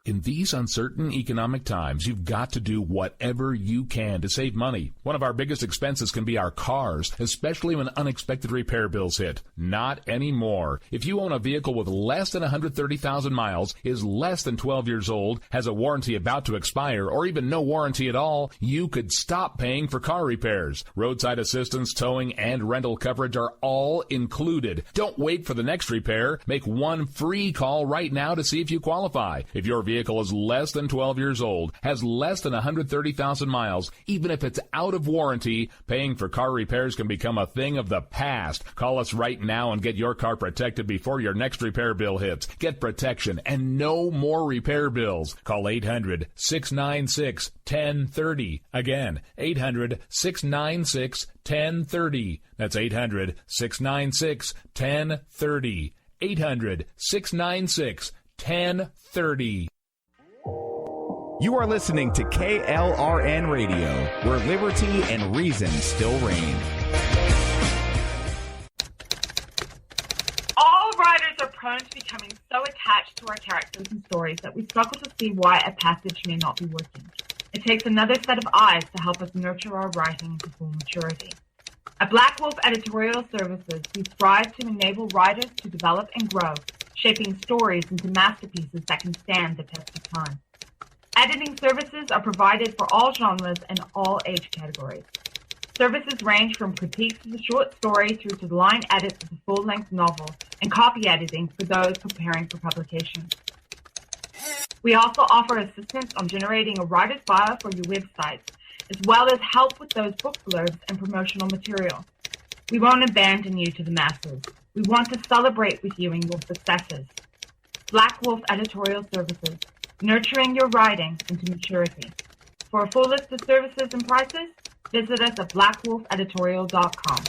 In these uncertain economic times, you've got to do whatever you can to save money. One of our biggest expenses can be our cars, especially when unexpected repair bills hit. Not anymore. If you own a vehicle with less than 130,000 miles, is less than 12 years old, has a warranty about to expire, or even no warranty at all, you could stop paying for car repairs. Roadside assistance, towing, and rental coverage are all included. Don't wait for the next repair. Make one free call right now to see if you qualify. If your vehicle is less than 12 years old, has less than 130,000 miles, even if it's out of warranty, paying for car repairs can become a thing of the past. Call us right now and get your car protected before your next repair bill hits. Get protection and no more repair bills. Call 800-696-1030. Again, 800-696-1030. That's 800-696-1030. 800-696-1030. You are listening to KLRN Radio, where liberty and reason still reign. All writers are prone to becoming so attached to our characters and stories that we struggle to see why a passage may not be working. It takes another set of eyes to help us nurture our writing to full maturity. At Black Wolf Editorial Services, we strive to enable writers to develop and grow, shaping stories into masterpieces that can stand the test of time. Editing services are provided for all genres and all age categories. Services range from critiques of the short story through to the line edits of the full-length novel and copy editing for those preparing for publication. We also offer assistance on generating a writer's bio for your website, as well as help with those book blurbs and promotional material. We won't abandon you to the masses. We want to celebrate with you in your successes. Black Wolf Editorial Services, nurturing your writing into maturity. For a full list of services and prices, visit us at blackwolfeditorial.com.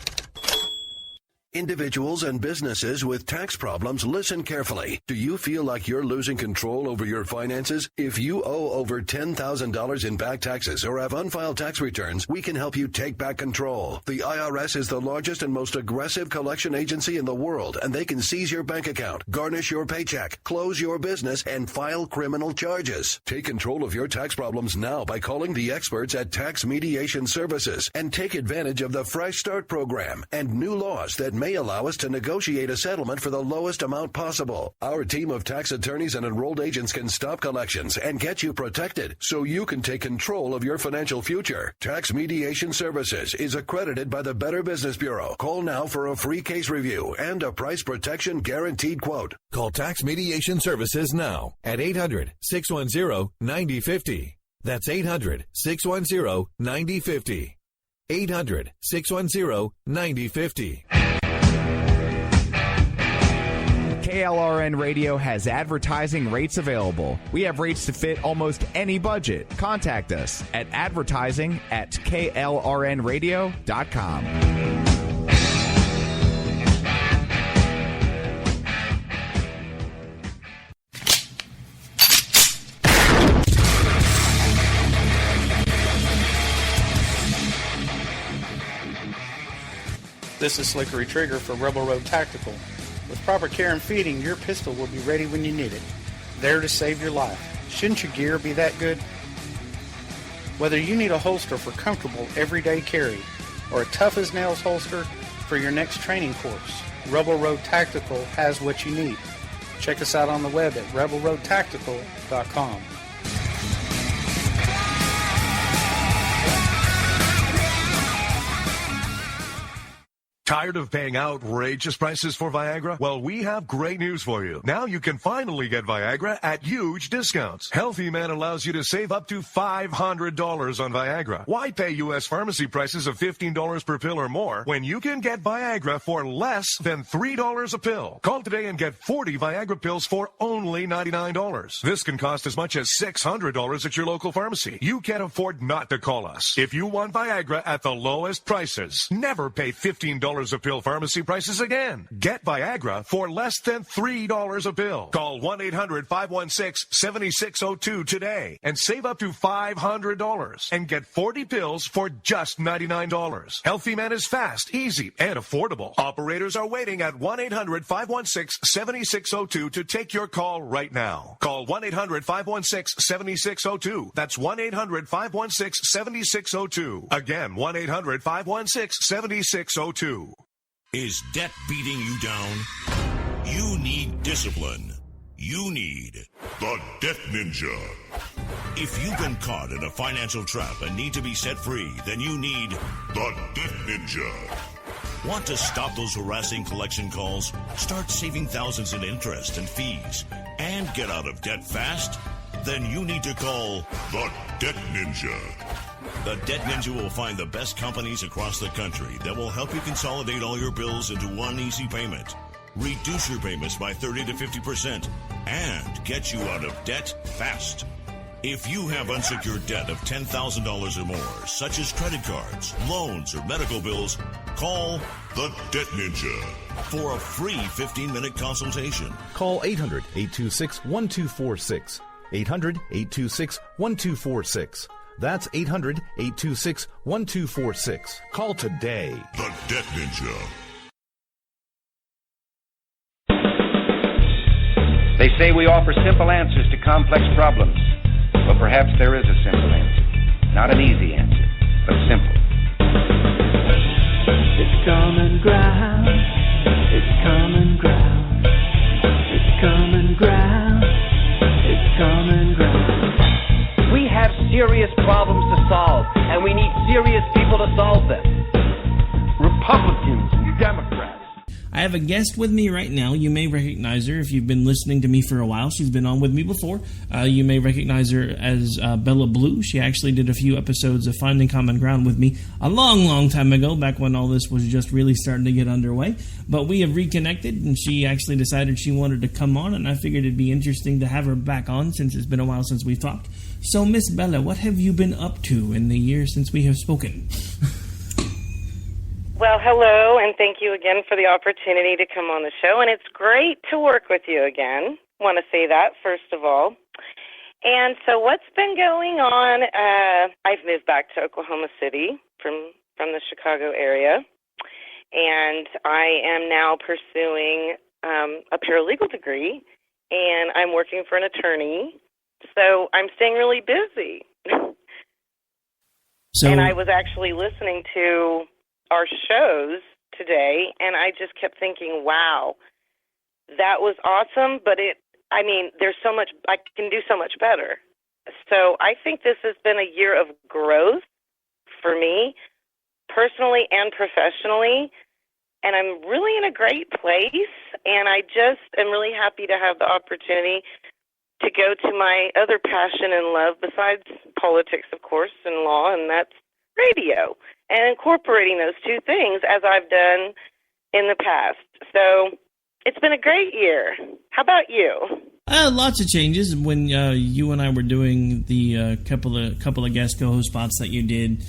Individuals and businesses with tax problems, listen carefully. Do you feel like you're losing control over your finances? If you owe over $10,000 in back taxes or have unfiled tax returns, we can help you take back control. The IRS is the largest and most aggressive collection agency in the world, and they can seize your bank account, garnish your paycheck, close your business, and file criminal charges. Take control of your tax problems now by calling the experts at Tax Mediation Services and take advantage of the Fresh Start program and new laws that may allow us to negotiate a settlement for the lowest amount possible. Our team of tax attorneys and enrolled agents can stop collections and get you protected so you can take control of your financial future. Tax Mediation Services is accredited by the Better Business Bureau. Call now for a free case review and a price protection guaranteed quote. Call Tax Mediation Services now at 800-610-9050. That's 800-610-9050. 800-610-9050. KLRN Radio has advertising rates available. We have rates to fit almost any budget. Contact us at advertising@klrnradio.com. This is Slickery Trigger for Rebel Road Tactical. With proper care and feeding, your pistol will be ready when you need it. There to save your life. Shouldn't your gear be that good? Whether you need a holster for comfortable everyday carry or a tough-as-nails holster for your next training course, Rebel Road Tactical has what you need. Check us out on the web at rebelroadtactical.com. Tired of paying outrageous prices for Viagra? Well, we have great news for you. Now you can finally get Viagra at huge discounts. Healthy Man allows you to save up to $500 on Viagra. Why pay U.S. pharmacy prices of $15 per pill or more when you can get Viagra for less than $3 a pill? Call today and get 40 Viagra pills for only $99. This can cost as much as $600 at your local pharmacy. You can't afford not to call us. If you want Viagra at the lowest prices, never pay $15 of pill pharmacy prices again. Get Viagra for less than $3 a pill. Call 1-800-516-7602 today and save up to $500 and get 40 pills for just $99. Healthy Man is fast, easy, and affordable. Operators are waiting at 1-800-516-7602 to take your call right now. Call 1-800-516-7602. That's 1-800-516-7602. Again, 1-800-516-7602. Is debt beating you down? You need discipline. You need the Debt Ninja. If you've been caught in a financial trap and need to be set free, then you need the Debt Ninja. Want to stop those harassing collection calls? Start saving thousands in interest and fees and get out of debt fast? Then you need to call the Debt Ninja. The Debt Ninja will find the best companies across the country that will help you consolidate all your bills into one easy payment, reduce your payments by 30 to 50%, and get you out of debt fast. If you have unsecured debt of $10,000 or more, such as credit cards, loans, or medical bills, call the Debt Ninja for a free 15-minute consultation. Call 800-826-1246. 800-826-1246. That's 800-826-1246. Call today. The Debt Ninja. They say we offer simple answers to complex problems. Well, perhaps there is a simple answer. Not an easy answer, but simple. It's common ground. It's common ground. It's common ground. It's common ground. We have serious problems to solve, and we need serious people to solve them. Republicans and Democrats. I have a guest with me right now. You may recognize her if you've been listening to me for a while. She's been on with me before. You may recognize her as Bella Blue. She actually did a few episodes of Finding Common Ground with me a long, long time ago, back when all this was just really starting to get underway. But we have reconnected, and she actually decided she wanted to come on, and I figured it'd be interesting to have her back on since it's been a while since we talked. So, Miss Bella, what have you been up to in the year since we have spoken? Well, hello, and thank you again for the opportunity to come on the show, and it's great to work with you again. Want to say that, first of all. And so what's been going on, I've moved back to Oklahoma City from the Chicago area, and I am now pursuing a paralegal degree, and I'm working for an attorney, so I'm staying really busy. And I was actually listening to our shows today, and I just kept thinking, wow, that was awesome, but there's so much, I can do so much better. So I think this has been a year of growth for me, personally and professionally, and I'm really in a great place, and I just am really happy to have the opportunity to go to my other passion and love besides politics, of course, and law, and that's radio, and incorporating those two things as I've done in the past. So it's been a great year. How about you? Lots of changes. When you and I were doing the couple of guest co-host spots that you did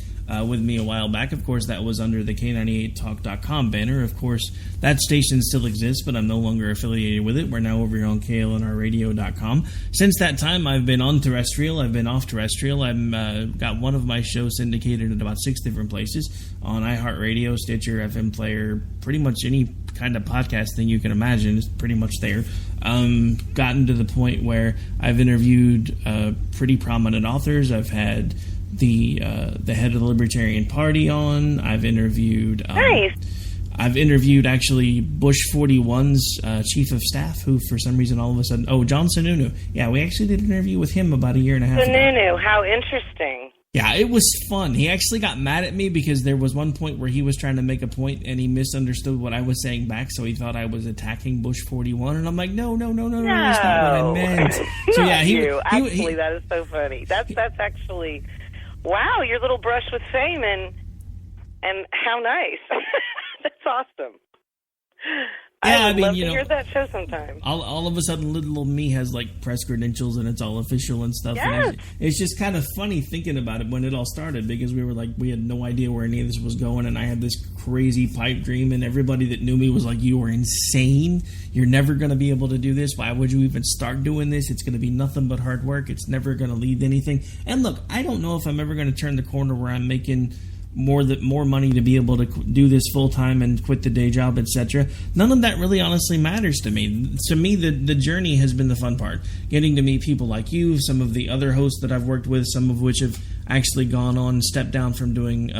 with me a while back, of course, that was under the K98Talk.com banner. Of course, that station still exists, but I'm no longer affiliated with it. We're now over here on KLNRradio.com. Since that time, I've been on terrestrial. I've been off terrestrial. I've got one of my shows syndicated at about 6 different places on iHeartRadio, Stitcher, FM Player, pretty much any kind of podcast thing you can imagine is pretty much there. Gotten to the point where I've interviewed pretty prominent authors. I've had the head of the Libertarian Party on. I've interviewed nice. I've interviewed actually Bush 41's chief of staff, who for some reason all of a sudden, John Sununu. Yeah, we actually did an interview with him about a year and a half ago. Sununu, how interesting. Yeah, it was fun. He actually got mad at me because there was one point where he was trying to make a point and he misunderstood what I was saying back, so he thought I was attacking Bush 41, and I'm like, no, that's not what I meant. So yeah, Actually, that is so funny. That's actually, wow, your little brush with fame, and how nice. That's awesome. I would love to hear that show sometime. All of a sudden, little me has like press credentials and it's all official and stuff. Yes. And it's just kind of funny thinking about it when it all started, because we had no idea where any of this was going, and I had this crazy pipe dream, and everybody that knew me was like, "You are insane. You're never going to be able to do this. Why would you even start doing this? It's going to be nothing but hard work. It's never going to lead to anything." And look, I don't know if I'm ever going to turn the corner where I'm making more money to be able to do this full time and quit the day job, etc. None of that really honestly matters to me. To me, the journey has been the fun part. Getting to meet people like you, some of the other hosts that I've worked with, some of which have actually gone on, stepped down from doing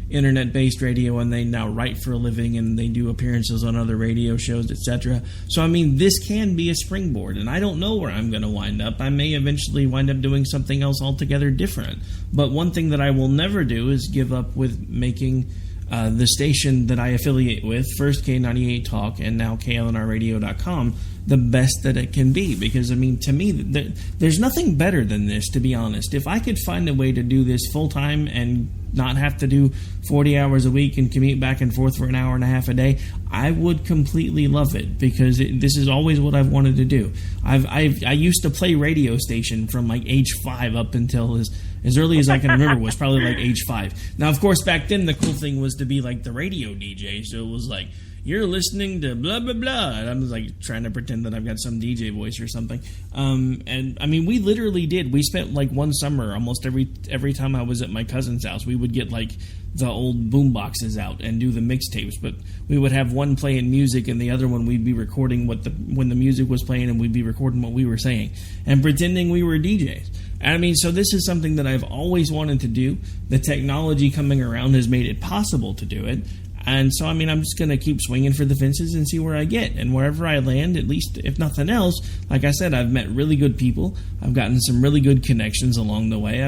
internet-based radio, and they now write for a living, and they do appearances on other radio shows, etc. So, I mean, this can be a springboard, and I don't know where I'm going to wind up. I may eventually wind up doing something else altogether different. But one thing that I will never do is give up with making the station that I affiliate with, first K98 Talk and now KLNRradio.com, the best that it can be. Because, I mean, to me, there's nothing better than this, to be honest. If I could find a way to do this full-time and not have to do 40 hours a week and commute back and forth for an hour and a half a day, I would completely love it, because this is always what I've wanted to do. I used to play radio station from like age 5 up until as early as I can remember, was probably like age 5. Now, of course, back then the cool thing was to be like the radio DJ, so it was like, you're listening to blah, blah, blah. And I'm like trying to pretend that I've got some DJ voice or something. And I mean, we literally did. We spent like one summer, almost every time I was at my cousin's house, we would get like the old boom boxes out and do the mixtapes. But we would have one playing music and the other one we'd be recording when the music was playing, and we'd be recording what we were saying and pretending we were DJs. And I mean, so this is something that I've always wanted to do. The technology coming around has made it possible to do it. And so, I mean, I'm just going to keep swinging for the fences and see where I get. And wherever I land, at least, if nothing else, like I said, I've met really good people. I've gotten some really good connections along the way.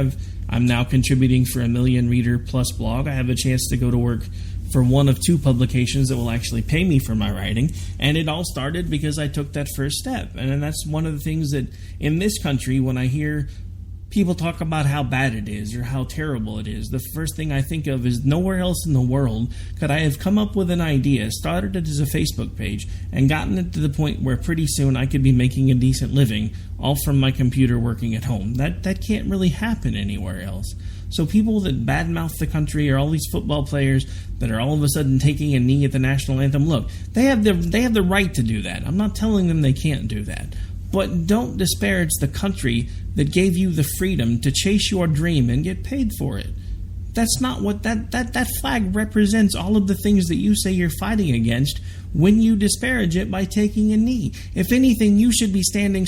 I'm now contributing for a Million Reader Plus blog. I have a chance to go to work for one of 2 publications that will actually pay me for my writing. And it all started because I took that first step. And that's one of the things that in this country, when I hear people talk about how bad it is or how terrible it is, the first thing I think of is nowhere else in the world could I have come up with an idea, started it as a Facebook page, and gotten it to the point where pretty soon I could be making a decent living, all from my computer working at home. That can't really happen anywhere else. So people that badmouth the country, or all these football players that are all of a sudden taking a knee at the national anthem, look, they have the right to do that. I'm not telling them they can't do that. But don't disparage the country that gave you the freedom to chase your dream and get paid for it. That's not what that flag represents. All of the things that you say you're fighting against when you disparage it by taking a knee. If anything, you should be standing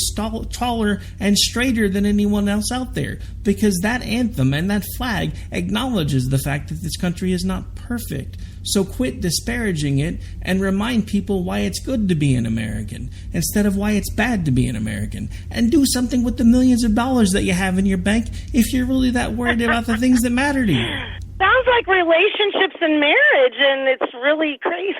taller and straighter than anyone else out there, because that anthem and that flag acknowledges the fact that this country is not perfect. So quit disparaging it and remind people why it's good to be an American instead of why it's bad to be an American. And do something with the millions of dollars that you have in your bank if you're really that worried about the things that matter to you. Sounds like relationships and marriage, and it's really crazy.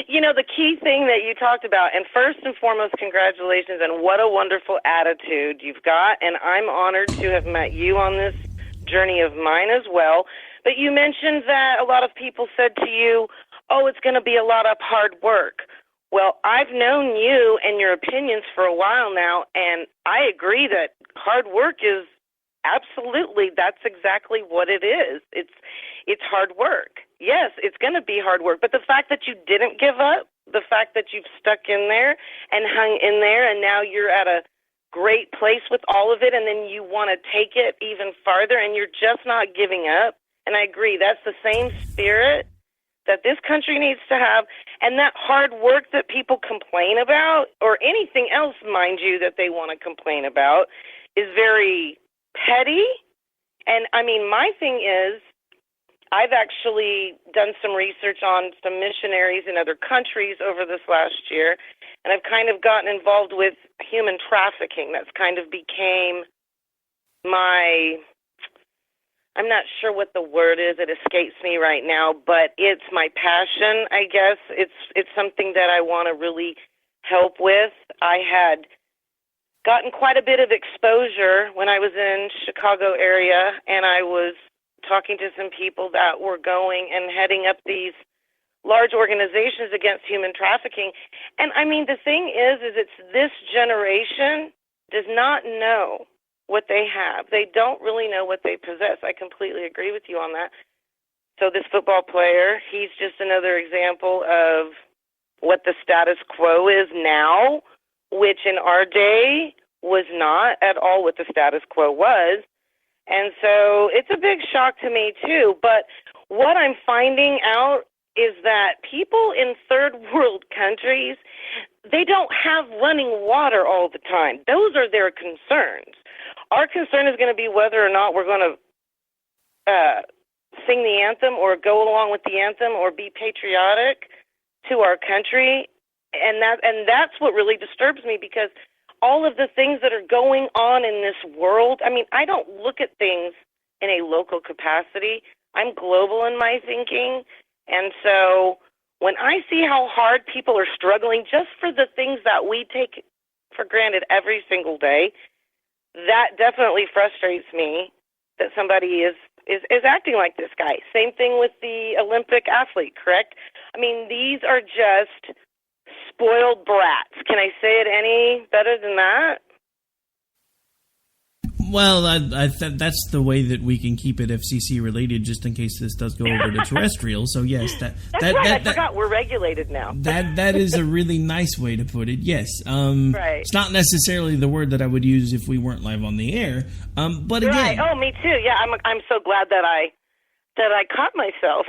You know, the key thing that you talked about, and first and foremost, congratulations, and what a wonderful attitude you've got, and I'm honored to have met you on this journey of mine as well. But you mentioned that a lot of people said to you, oh, it's going to be a lot of hard work. Well, I've known you and your opinions for a while now, and I agree that hard work is absolutely, that's exactly what it is. It's hard work. Yes, it's going to be hard work, but the fact that you didn't give up, the fact that you've stuck in there and hung in there, and now you're at a great place with all of it, and then you want to take it even farther, and you're just not giving up. And I agree, that's the same spirit that this country needs to have, and that hard work that people complain about, or anything else, mind you, that they want to complain about, is very petty. And, I mean, my thing is, I've actually done some research on some missionaries in other countries over this last year, and I've kind of gotten involved with human trafficking. That's kind of became I'm not sure what the word is. It escapes me right now, but it's my passion, I guess. It's something that I want to really help with. I had gotten quite a bit of exposure when I was in Chicago area, and I was talking to some people that were going and heading up these large organizations against human trafficking. And I mean, the thing is it's this generation does not know what they have. They don't really know what they possess. I completely agree with you on that. So this football player, he's just another example of what the status quo is now, which in our day was not at all what the status quo was. And so it's a big shock to me, too. But what I'm finding out is that people in third world countries, they don't have running water all the time. Those are their concerns. Our concern is going to be whether or not we're going to sing the anthem or go along with the anthem or be patriotic to our country. And that's what really disturbs me, because all of the things that are going on in this world, I mean, I don't look at things in a local capacity. I'm global in my thinking. And so when I see how hard people are struggling just for the things that we take for granted every single day, that definitely frustrates me that somebody is acting like this guy. Same thing with the Olympic athlete, correct? I mean, these are just spoiled brats. Can I say it any better than that? Well, that's the way that we can keep it FCC related, just in case this does go over to terrestrial. So yes, that's right. I forgot we're regulated now. That is a really nice way to put it. Yes, right. It's not necessarily the word that I would use if we weren't live on the air. But again, right. Oh, me too. Yeah, I'm so glad that I caught myself.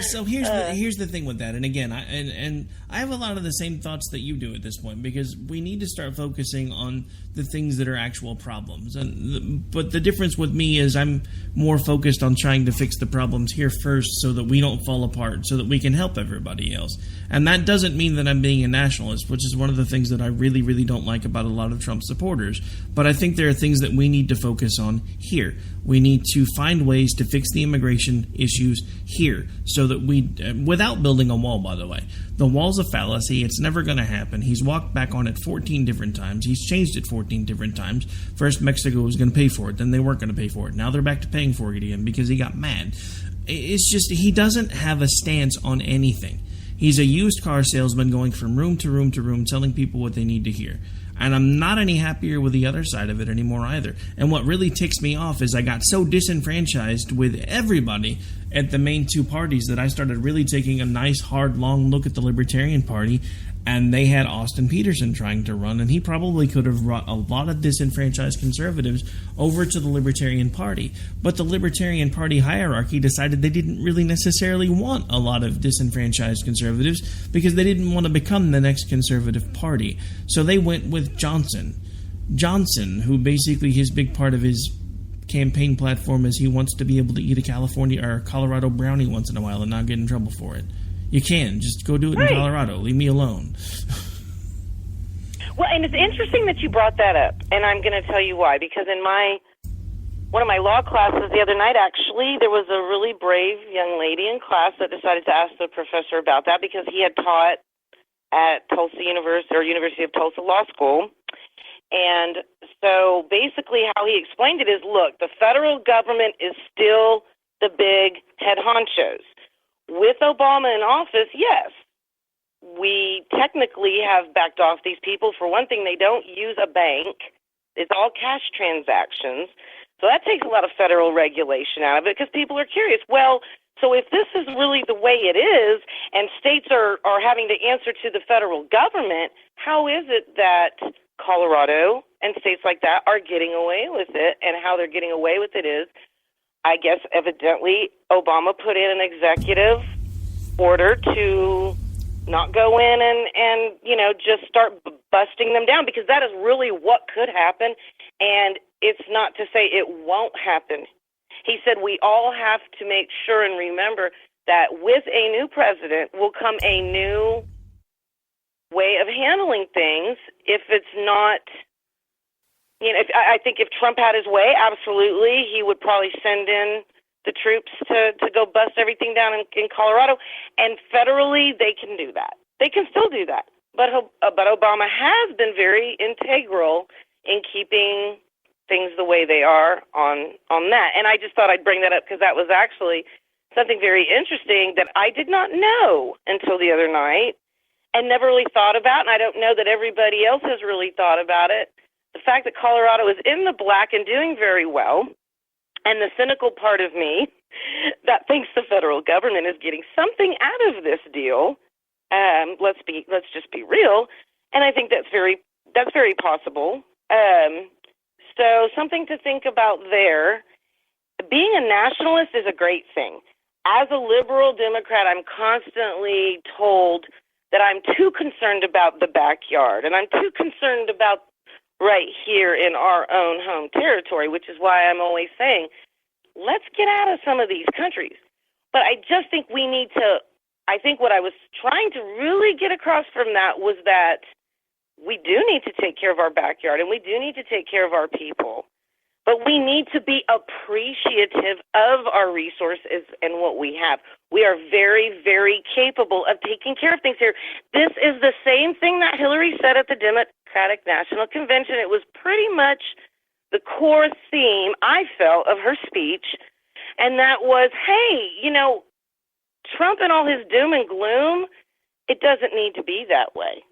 So here's the thing with that, and again, I have a lot of the same thoughts that you do at this point, because we need to start focusing on the things that are actual problems. But the difference with me is I'm more focused on trying to fix the problems here first, so that we don't fall apart, so that we can help everybody else. And that doesn't mean that I'm being a nationalist, which is one of the things that I really, really don't like about a lot of Trump supporters. But I think there are things that we need to focus on here. We need to find ways to fix the immigration issues here, so that we, without building a wall, by the way. The wall's a fallacy. It's never going to happen. He's walked back on it 14 different times. He's changed it 14 different times. First, Mexico was going to pay for it. Then they weren't going to pay for it. Now they're back to paying for it again because he got mad. It's just, he doesn't have a stance on anything. He's a used car salesman going from room to room to room, telling people what they need to hear. And I'm not any happier with the other side of it anymore either. And what really ticks me off is I got so disenfranchised with everybody at the main two parties that I started really taking a nice, hard, long look at the Libertarian Party. And they had Austin Peterson trying to run, and he probably could have brought a lot of disenfranchised conservatives over to the Libertarian Party. But the Libertarian Party hierarchy decided they didn't really necessarily want a lot of disenfranchised conservatives, because they didn't want to become the next conservative party. So they went with Johnson, who basically his big part of his campaign platform is he wants to be able to eat a California or Colorado brownie once in a while and not get in trouble for it. You can. Just go do it in Colorado. Leave me alone. Well, and it's interesting that you brought that up, and I'm going to tell you why. Because in one of my law classes the other night, actually, there was a really brave young lady in class that decided to ask the professor about that, because he had taught at Tulsa University, or University of Tulsa Law School. And so basically how he explained it is, look, the federal government is still the big head honchos. With Obama in office, yes, we technically have backed off these people. For one thing, they don't use a bank. It's all cash transactions. So that takes a lot of federal regulation out of it, because people are curious. Well, so if this is really the way it is, and states are having to answer to the federal government, how is it that Colorado and states like that are getting away with it? And how they're getting away with it is, I guess, evidently, Obama put in an executive order to not go in and just start busting them down, because that is really what could happen, and it's not to say it won't happen. He said we all have to make sure and remember that with a new president will come a new way of handling things. If it's not... I think if Trump had his way, absolutely, he would probably send in the troops to go bust everything down in Colorado. And federally, they can do that. They can still do that. But Obama has been very integral in keeping things the way they are on that. And I just thought I'd bring that up, because that was actually something very interesting that I did not know until the other night and never really thought about, and I don't know that everybody else has really thought about it. The fact that Colorado is in the black and doing very well, and the cynical part of me that thinks the federal government is getting something out of this deal. Let's just be real, and I think that's very possible. So something to think about there. Being a nationalist is a great thing. As a liberal Democrat, I'm constantly told that I'm too concerned about the backyard, and I'm too concerned about right here in our own home territory, which is why I'm always saying, let's get out of some of these countries. But I just think we need to, I think what I was trying to really get across from that was that we do need to take care of our backyard, and we do need to take care of our people. But we need to be appreciative of our resources and what we have. We are very, very capable of taking care of things here. This is the same thing that Hillary said at the Democratic National Convention. It was pretty much the core theme, I felt, of her speech, and that was, hey, you know, Trump and all his doom and gloom, it doesn't need to be that way.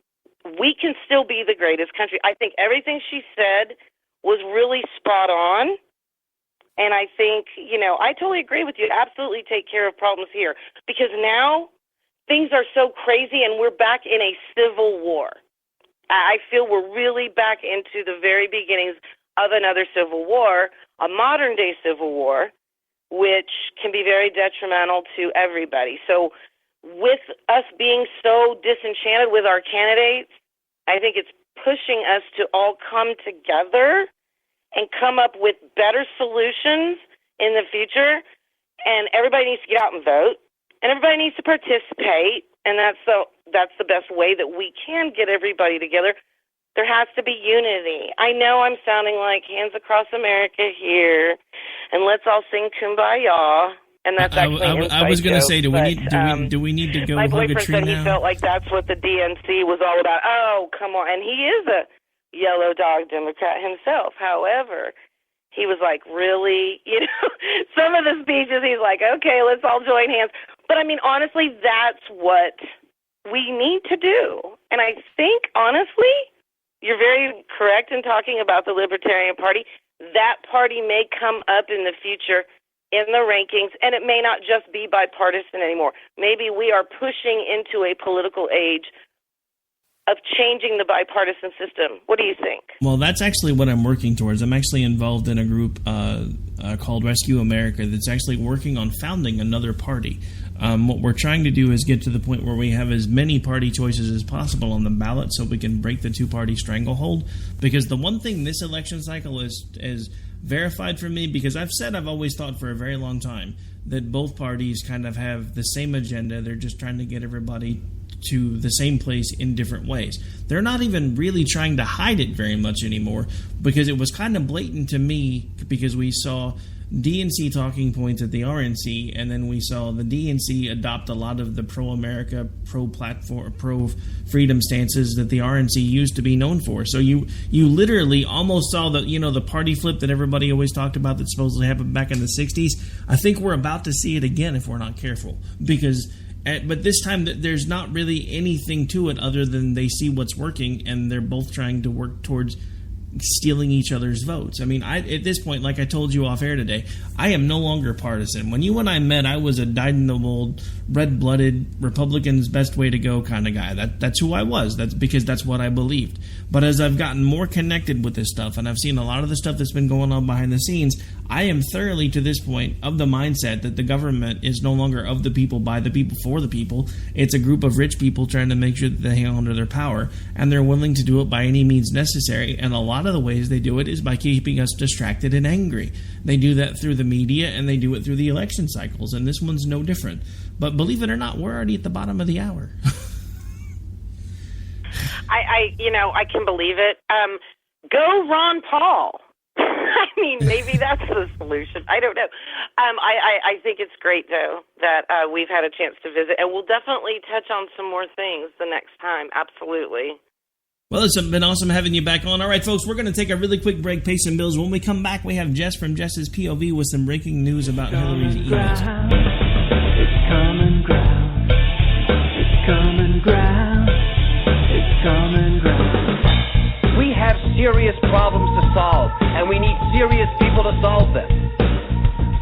We can still be the greatest country. I think everything she said was really spot on, and I think, you know, I totally agree with you. Absolutely take care of problems here, because now things are so crazy and we're back in a civil war. I feel we're really back into the very beginnings of another civil war, a modern-day civil war, which can be very detrimental to everybody. So with us being so disenchanted with our candidates, I think it's pushing us to all come together and come up with better solutions in the future. And everybody needs to get out and vote, and everybody needs to participate, and that's the best way that we can get everybody together. There has to be unity. I know I'm sounding like Hands Across America here, and let's all sing Kumbaya. And that's actually I was going to say, do we need to go my hug a boyfriend tree said now? he felt like that's what the DNC was all about. Oh, come on. And he is a yellow dog Democrat himself. However, he was like, really? You know, some of the speeches, he's like, okay, let's all join hands. But, I mean, honestly, that's what we need to do. And I think, honestly, you're very correct in talking about the Libertarian Party. That party may come up in the future in the rankings, and it may not just be bipartisan anymore. Maybe we are pushing into a political age of changing the bipartisan system. What do you think? Well, that's actually what I'm working towards. I'm actually involved in a group called Rescue America that's actually working on founding another party. What we're trying to do is get to the point where we have as many party choices as possible on the ballot so we can break the two-party stranglehold. Because the one thing this election cycle is verified for me, because I've always thought for a very long time that both parties kind of have the same agenda. They're just trying to get everybody to the same place in different ways. They're not even really trying to hide it very much anymore, because it was kind of blatant to me, because we saw DNC talking points at the RNC, and then we saw the DNC adopt a lot of the pro-America, pro-platform, pro-freedom stances that the RNC used to be known for. So you literally almost saw the party flip that everybody always talked about that supposedly happened back in the 60s. I think we're about to see it again if we're not careful, but this time there's not really anything to it other than they see what's working, and they're both trying to work towards stealing each other's votes. I mean, at this point, like I told you off air today, I am no longer partisan. When you and I met, I was a dyed-in-the-wool, red-blooded, Republican's best way to go kind of guy. That's who I was. That's because that's what I believed. But as I've gotten more connected with this stuff, and I've seen a lot of the stuff that's been going on behind the scenes, I am thoroughly, to this point, of the mindset that the government is no longer of the people, by the people, for the people. It's a group of rich people trying to make sure that they hang on to their power, and they're willing to do it by any means necessary. And a lot of the ways they do it is by keeping us distracted and angry. They do that through the media, and they do it through the election cycles, and this one's no different. But believe it or not, we're already at the bottom of the hour. I can believe it. Go Ron Paul. I mean, maybe that's the solution. I don't know. I think it's great, though, that we've had a chance to visit, and we'll definitely touch on some more things the next time. Absolutely. Well, it's been awesome having you back on. All right, folks, we're going to take a really quick break, pay some bills. When we come back, we have Jess from Jess's POV with some breaking news about Hillary's emails. have serious problems to solve, and we need serious people to solve them.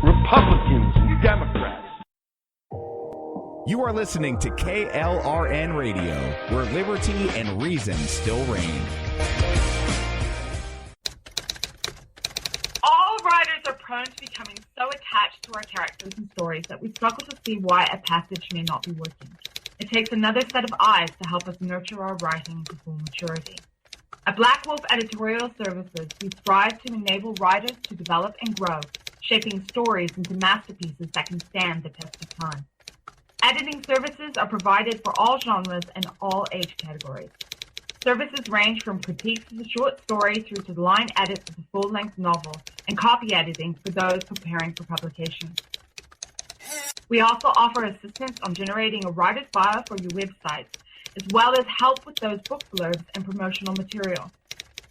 Republicans and Democrats. You are listening to KLRN Radio, where liberty and reason still reign. All writers are prone to becoming so attached to our characters and stories that we struggle to see why a passage may not be working. It takes another set of eyes to help us nurture our writing into full maturity. At Black Wolf Editorial Services, we strive to enable writers to develop and grow, shaping stories into masterpieces that can stand the test of time. Editing services are provided for all genres and all age categories. Services range from critiques of the short story through to the line edits of the full-length novel and copy editing for those preparing for publication. We also offer assistance on generating a writer's bio for your websites, as well as help with those book blurbs and promotional material.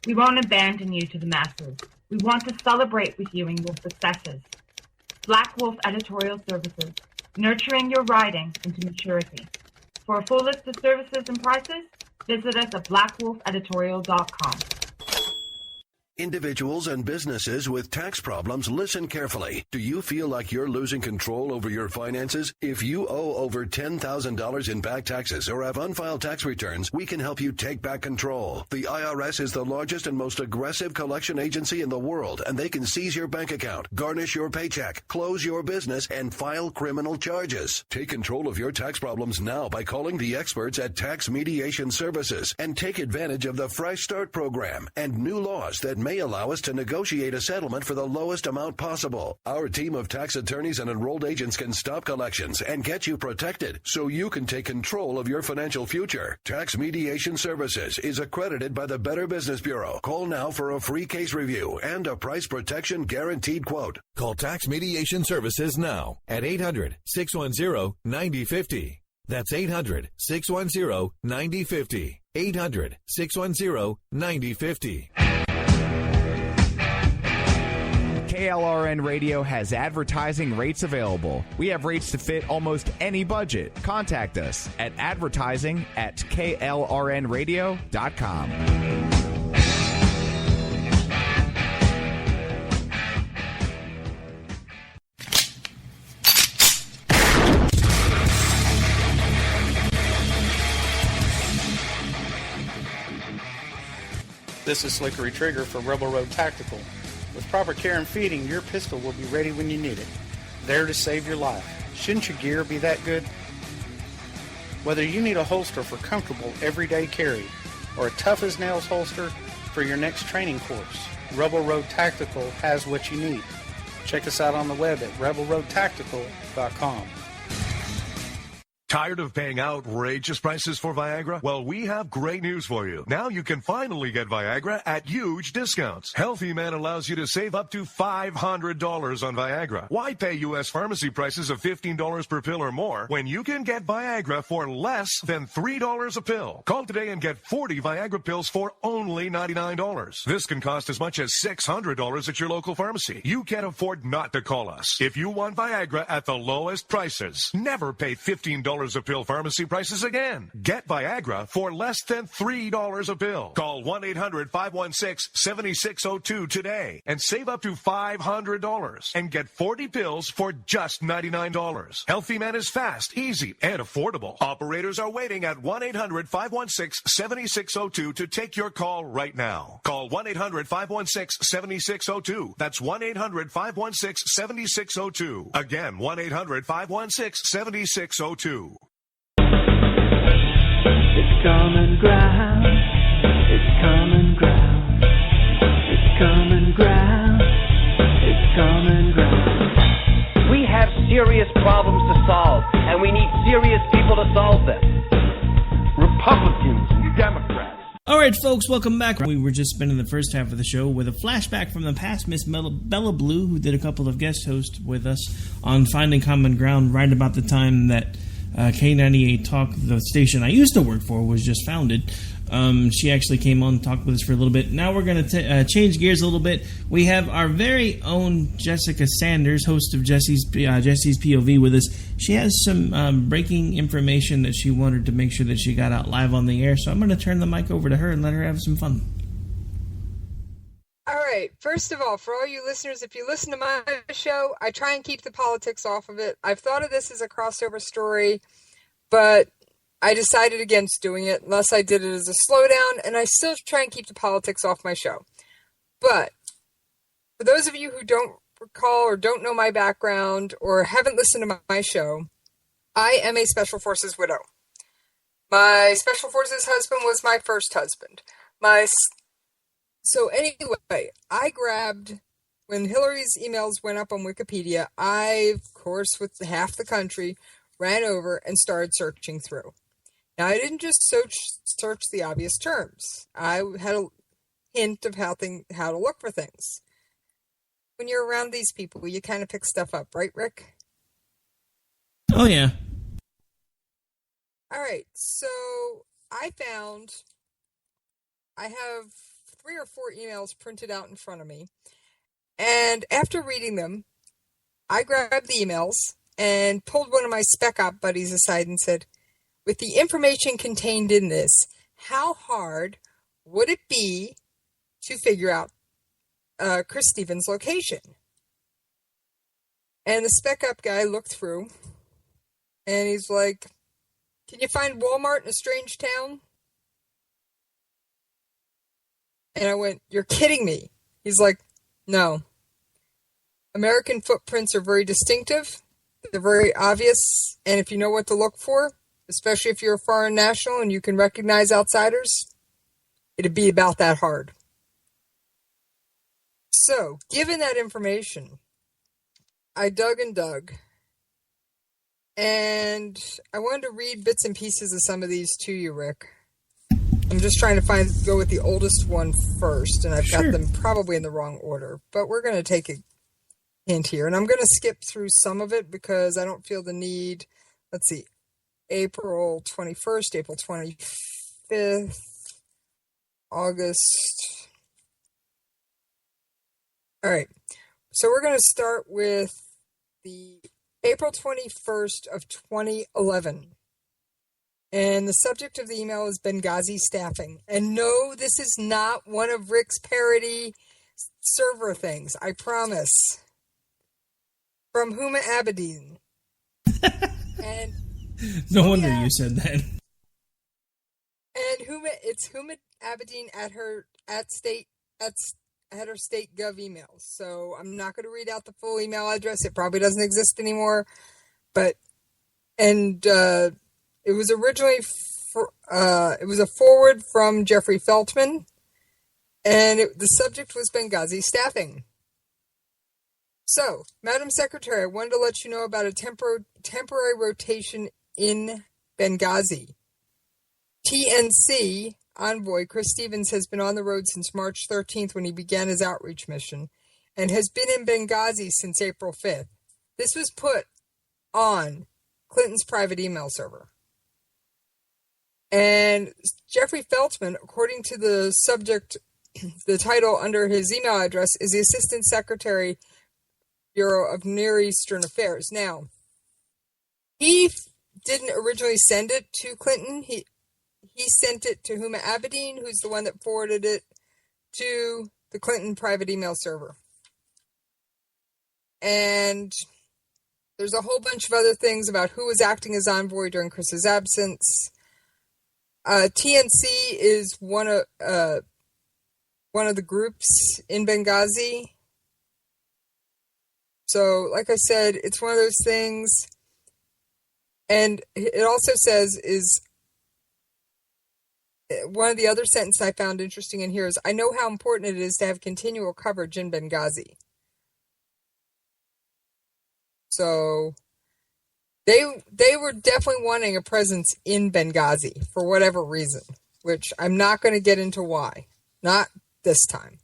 We won't abandon you to the masses. We want to celebrate with you in your successes. Black Wolf Editorial Services, nurturing your writing into maturity. For a full list of services and prices, visit us at blackwolfeditorial.com. Individuals and businesses with tax problems, listen carefully. Do you feel like you're losing control over your finances? If you owe over $10,000 in back taxes or have unfiled tax returns, we can help you take back control. The IRS is the largest and most aggressive collection agency in the world, and they can seize your bank account, garnish your paycheck, close your business, and file criminal charges. Take control of your tax problems now by calling the experts at Tax Mediation Services and take advantage of the Fresh Start program and new laws that may allow us to negotiate a settlement for the lowest amount possible. Our team of tax attorneys and enrolled agents can stop collections and get you protected so you can take control of your financial future. Tax Mediation Services is accredited by the Better Business Bureau. Call now for a free case review and a price protection guaranteed quote. Call Tax Mediation Services now at 800-610-9050. That's 800-610-9050. 800-610-9050. KLRN Radio has advertising rates available. We have rates to fit almost any budget. Contact us at advertising@klrnradio.com. This is Slickery Trigger for Rebel Road Tactical. With proper care and feeding, your pistol will be ready when you need it, there to save your life. Shouldn't your gear be that good? Whether you need a holster for comfortable everyday carry or a tough-as-nails holster for your next training course, Rebel Road Tactical has what you need. Check us out on the web at rebelroadtactical.com. Tired of paying outrageous prices for Viagra? Well, we have great news for you. Now you can finally get Viagra at huge discounts. Healthy Man allows you to save up to $500 on Viagra. Why pay U.S. pharmacy prices of $15 per pill or more when you can get Viagra for less than $3 a pill? Call today and get 40 Viagra pills for only $99. This can cost as much as $600 at your local pharmacy. You can't afford not to call us. If you want Viagra at the lowest prices, never pay $15 a pill pharmacy prices again. Get Viagra for less than $3 a pill. Call 1-800-516-7602 today and save up to $500 and get 40 pills for just $99. Healthy Man is fast, easy, and affordable. Operators are waiting at 1-800-516-7602 to take your call right now. Call 1-800-516-7602. That's 1-800-516-7602. Again, 1-800-516-7602. It's common ground. It's common ground. It's common ground. It's common ground. We have serious problems to solve, and we need serious people to solve them. Republicans and Democrats. All right, folks, welcome back. We were just spending the first half of the show with a flashback from the past. Miss Bella Blue, who did a couple of guest hosts with us on Finding Common Ground right about the time that K98 Talk, the station I used to work for, was just founded. She actually came on and talked with us for a little bit. Now we're going to change gears a little bit. We have our very own Jessica Sanders, host of Jesse's POV, with us. She has some breaking information that she wanted to make sure that she got out live on the air, so I'm going to turn the mic over to her and let her have some fun. All right. First of all, for all you listeners, if you listen to my show, I try and keep the politics off of it. I've thought of this as a crossover story, but I decided against doing it unless I did it as a slowdown, and I still try and keep the politics off my show. But for those of you who don't recall or don't know my background or haven't listened to my show, I am a Special Forces widow. My Special Forces husband was my first husband. So anyway, I grabbed, when Hillary's emails went up on Wikipedia, I, of course, with half the country, ran over and started searching through. Now, I didn't just search the obvious terms. I had a hint of how to look for things. When you're around these people, you kind of pick stuff up, right, Rick? Oh, yeah. All right, so I have 3 or 4 emails printed out in front of me, and after reading them, I grabbed the emails and pulled one of my spec op buddies aside and said, with the information contained in this, how hard would it be to figure out Chris Stevens' location? And the spec op guy looked through, and he's like, can you find Walmart in a strange town? And I went, you're kidding me. He's like, no. American footprints are very distinctive. They're very obvious. And if you know what to look for, especially if you're a foreign national and you can recognize outsiders, it'd be about that hard. So, given that information, I dug and dug. And I wanted to read bits and pieces of some of these to you, Rick. I'm just trying to go with the oldest one first, and I've got them probably in the wrong order. But we're going to take a hint here, and I'm going to skip through some of it because I don't feel the need. Let's see, April 21st, April 25th, August. All right, so we're going to start with the April 21st of 2011. And the subject of the email is Benghazi staffing. And no, this is not one of Rick's parody server things, I promise. From Huma Abedin. And no wonder you said that. And it's Huma Abedin at her state gov emails. So I'm not going to read out the full email address. It probably doesn't exist anymore. But it was originally it was a forward from Jeffrey Feltman, and the subject was Benghazi staffing. So, Madam Secretary, I wanted to let you know about a temporary rotation in Benghazi. TNC envoy Chris Stevens has been on the road since March 13th when he began his outreach mission, and has been in Benghazi since April 5th. This was put on Clinton's private email server. And Jeffrey Feltman, according to the subject, the title under his email address, is the Assistant Secretary, Bureau of Near Eastern Affairs. Now, he didn't originally send it to Clinton. He sent it to Huma Abedin, who's the one that forwarded it to the Clinton private email server. And there's a whole bunch of other things about who was acting as envoy during Chris's absence. TNC is one of the groups in Benghazi. So, like I said, it's one of those things. And it also says one of the other sentences I found interesting in here is, I know how important it is to have continual coverage in Benghazi. So they were definitely wanting a presence in Benghazi for whatever reason, which I'm not going to get into why. Not this time.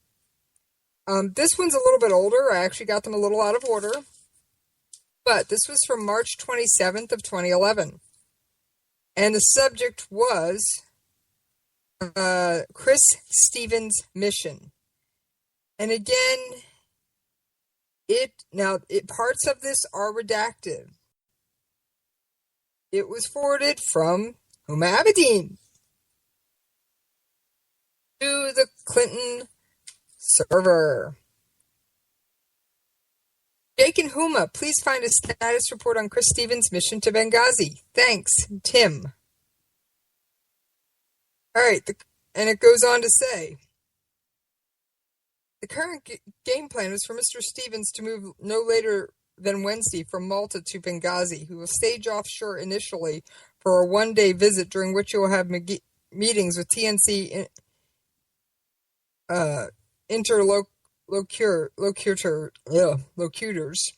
This one's a little bit older. I actually got them a little out of order. But this was from March 27th of 2011. And the subject was Chris Stevens' mission. And again, parts of this are redacted. It was forwarded from Huma Abedin to the Clinton server. Jake and Huma, please find a status report on Chris Stevens' mission to Benghazi. Thanks, Tim. All right, and it goes on to say, the current game plan is for Mr. Stevens to move no later than Wednesday from Malta to Benghazi. He will stage offshore initially for a one-day visit, during which he will have meetings with TNC locutors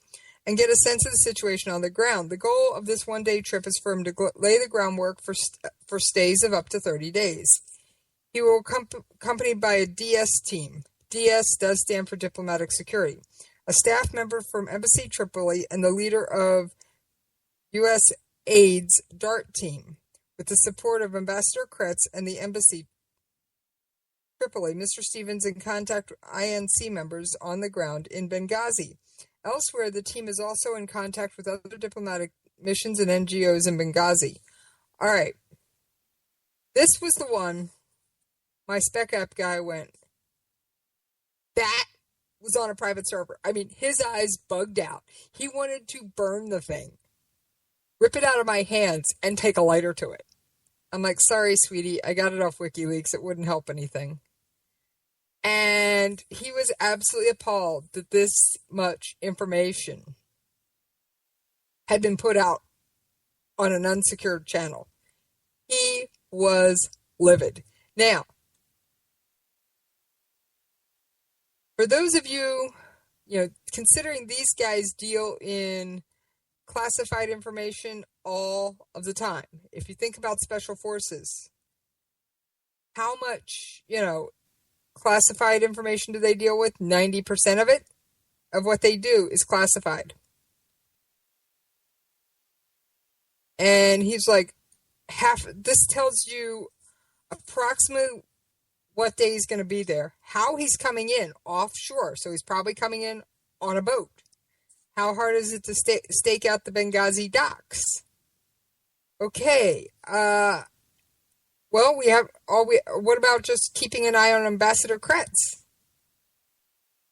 and get a sense of the situation on the ground. The goal of this one-day trip is for him to lay the groundwork for stays of up to 30 days. He will accompanied by a DS team. DS does stand for Diplomatic Security. A staff member from Embassy Tripoli and the leader of USAID's DART team. With the support of Ambassador Kretz and the Embassy Tripoli, Mr. Stevens in contact with INC members on the ground in Benghazi. Elsewhere, the team is also in contact with other diplomatic missions and NGOs in Benghazi. All right. This was the one my spec app guy went, that was on a private server. I mean, his eyes bugged out. He wanted to burn the thing, rip it out of my hands, and take a lighter to it. I'm like, sorry, sweetie, I got it off WikiLeaks. It wouldn't help anything. And he was absolutely appalled that this much information had been put out on an unsecured channel. He was livid. Now, for those of you, considering these guys deal in classified information all of the time. If you think about special forces, how much, classified information do they deal with? 90% of it, of what they do, is classified. And he's like, this tells you approximately what day he's going to be there, how he's coming in offshore. So he's probably coming in on a boat. How hard is it to stake out the Benghazi docks? Okay. Well, what about just keeping an eye on Ambassador Kretz?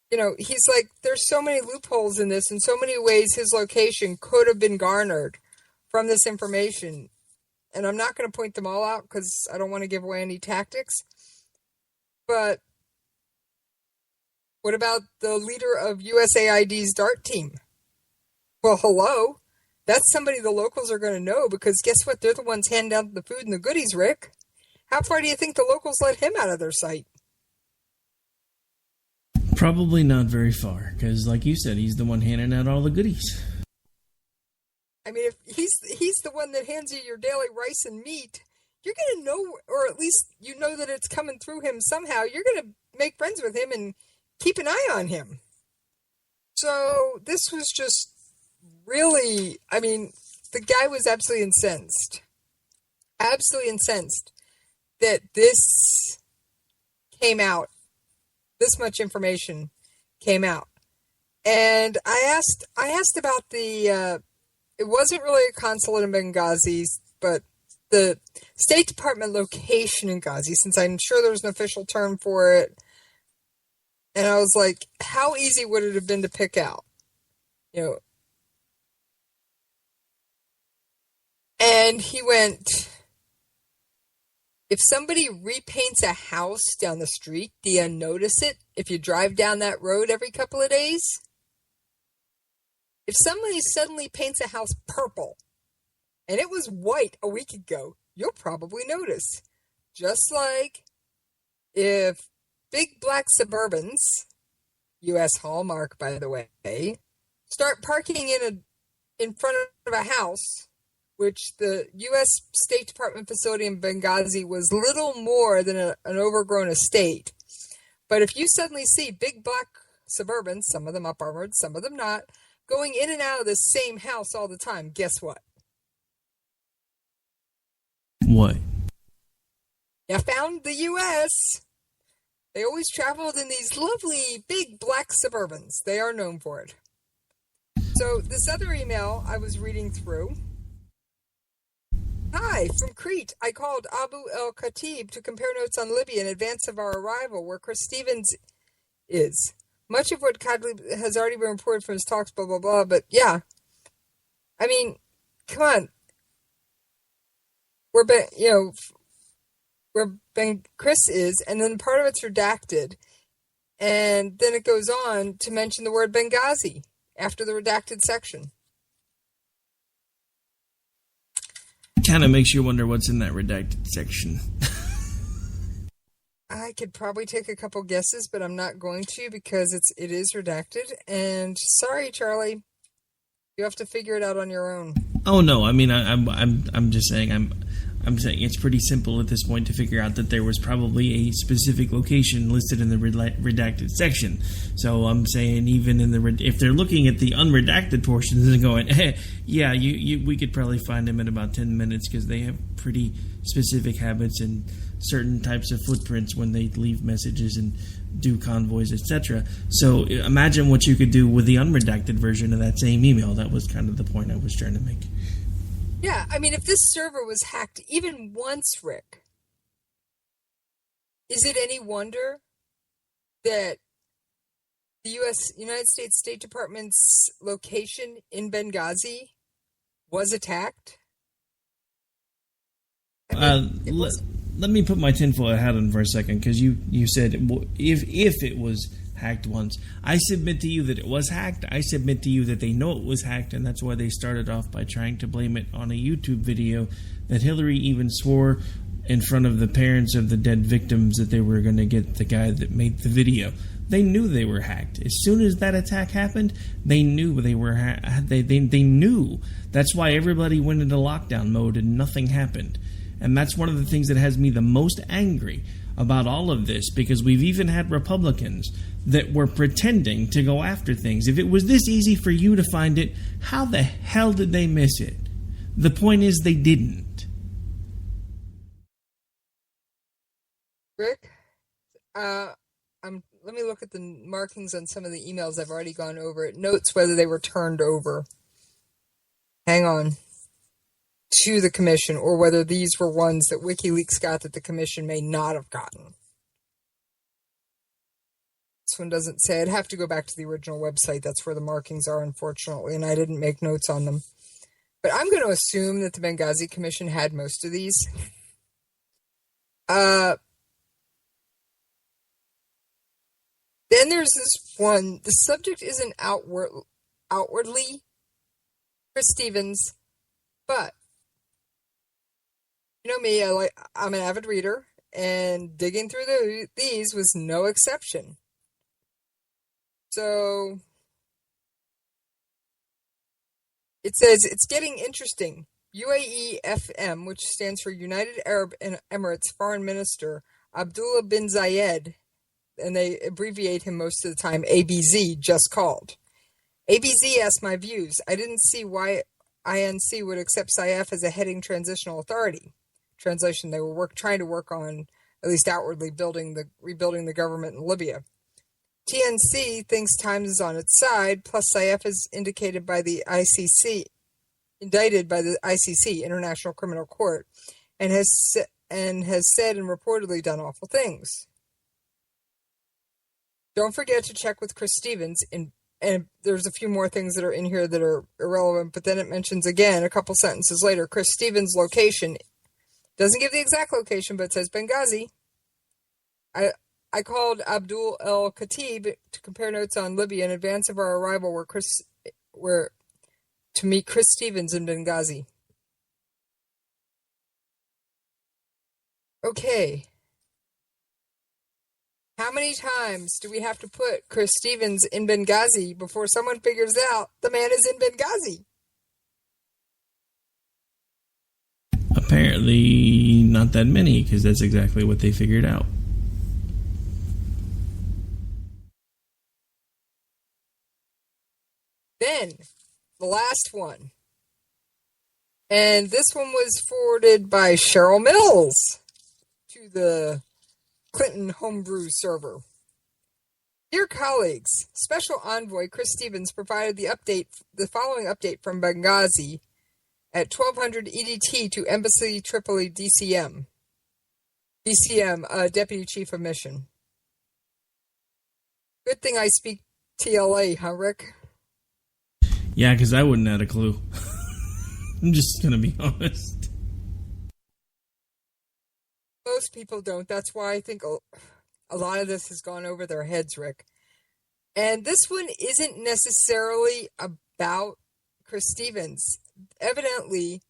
He's like, there's so many loopholes in this, and so many ways his location could have been garnered from this information. And I'm not going to point them all out because I don't want to give away any tactics. But what about the leader of USAID's DART team? Well, hello. That's somebody the locals are going to know, because guess what? They're the ones handing out the food and the goodies, Rick. How far do you think the locals let him out of their sight? Probably not very far, because like you said, he's the one handing out all the goodies. I mean, if he's the one that hands you your daily rice and meat, you're going to know, or at least you know that it's coming through him somehow. You're going to make friends with him and keep an eye on him. So this was just really, I mean, the guy was absolutely incensed. Absolutely incensed that this came out. This much information came out. And I asked about the, it wasn't really a consulate in Benghazi, but the State Department location in Ghazi, since I'm sure there's an official term for it. And I was like, how easy would it have been to pick out? And he went, if somebody repaints a house down the street, do you notice it if you drive down that road every couple of days? If somebody suddenly paints a house purple, and it was white a week ago, you'll probably notice. Just like if big black Suburbans, U.S. Hallmark, by the way, start parking in front of a house, which the U.S. State Department facility in Benghazi was little more than an overgrown estate. But if you suddenly see big black Suburbans, some of them up armored, some of them not, going in and out of the same house all the time, guess what? What? You found the U.S. They always traveled in these lovely big black Suburbans. They are known for it. So this other email I was reading through. Hi, from Crete. I called Abu El Khatib to compare notes on Libya in advance of our arrival, where Chris Stevens is. Much of what Godley has already been reported from his talks, blah, blah, blah, but yeah. I mean, come on. Where Chris is, and then part of it's redacted, and then it goes on to mention the word Benghazi after the redacted section. Kind of makes you wonder what's in that redacted section. I could probably take a couple guesses, but I'm not going to because it is redacted. And sorry, Charlie, you have to figure it out on your own. Oh no, I mean I'm just saying I'm saying it's pretty simple at this point to figure out that there was probably a specific location listed in the redacted section. So I'm saying even in if they're looking at the unredacted portions and going, hey, yeah, we could probably find them in about 10 minutes because they have pretty specific habits and certain types of footprints when they leave messages and do convoys, etc. So imagine what you could do with the unredacted version of that same email. That was kind of the point I was trying to make. Yeah, I mean, if this server was hacked even once, Rick, is it any wonder that the United States State Department's location in Benghazi was attacked? I mean, let me put my tinfoil hat on for a second, because you said if it was hacked once. I submit to you that it was hacked. I submit to you that they know it was hacked, and that's why they started off by trying to blame it on a YouTube video that Hillary even swore in front of the parents of the dead victims that they were going to get the guy that made the video. They knew they were hacked. As soon as that attack happened, they knew they were they knew. That's why everybody went into lockdown mode and nothing happened. And that's one of the things that has me the most angry about all of this, because we've even had Republicans that were pretending to go after things. If it was this easy for you to find it, how the hell did they miss it? The point is they didn't. Rick, let me look at the markings on some of the emails I've already gone over. It notes whether they were turned over. Hang on. To the commission, or whether these were ones that WikiLeaks got that the commission may not have gotten. This one doesn't say. I'd have to go back to the original website. That's where the markings are, unfortunately, and I didn't make notes on them. But I'm going to assume that the Benghazi Commission had most of these. Then there's this one. The subject isn't outwardly Chris Stevens, but you know me, I'm an avid reader, and digging through these was no exception. So it says, it's getting interesting. UAE FM, which stands for United Arab Emirates Foreign Minister Abdullah bin Zayed, and they abbreviate him most of the time, ABZ, just called. ABZ asked my views. I didn't see why INC would accept SAIF as a heading transitional authority. Translation, they were trying to work on, at least outwardly, rebuilding the government in Libya. TNC thinks time is on its side, plus SAIF is indicted by the ICC, International Criminal Court, and has said and reportedly done awful things. Don't forget to check with Chris Stevens, and there's a few more things that are in here that are irrelevant, but then it mentions again, a couple sentences later, Chris Stevens' location. Doesn't give the exact location, but it says Benghazi. I called Abdul El Khatib to compare notes on Libya in advance of our arrival to meet Chris Stevens in Benghazi. Okay. How many times do we have to put Chris Stevens in Benghazi before someone figures out the man is in Benghazi? Apparently not that many, because that's exactly what they figured out. Then, the last one. And this one was forwarded by Cheryl Mills to the Clinton homebrew server. Dear colleagues, Special Envoy Chris Stevens provided the following update from Benghazi at 1200 EDT to Embassy Tripoli DCM. DCM, Deputy Chief of Mission. Good thing I speak TLA, huh, Rick? Yeah, because I wouldn't have a clue. I'm just going to be honest. Most people don't. That's why I think a lot of this has gone over their heads, Rick. And this one isn't necessarily about Chris Stevens. Evidently,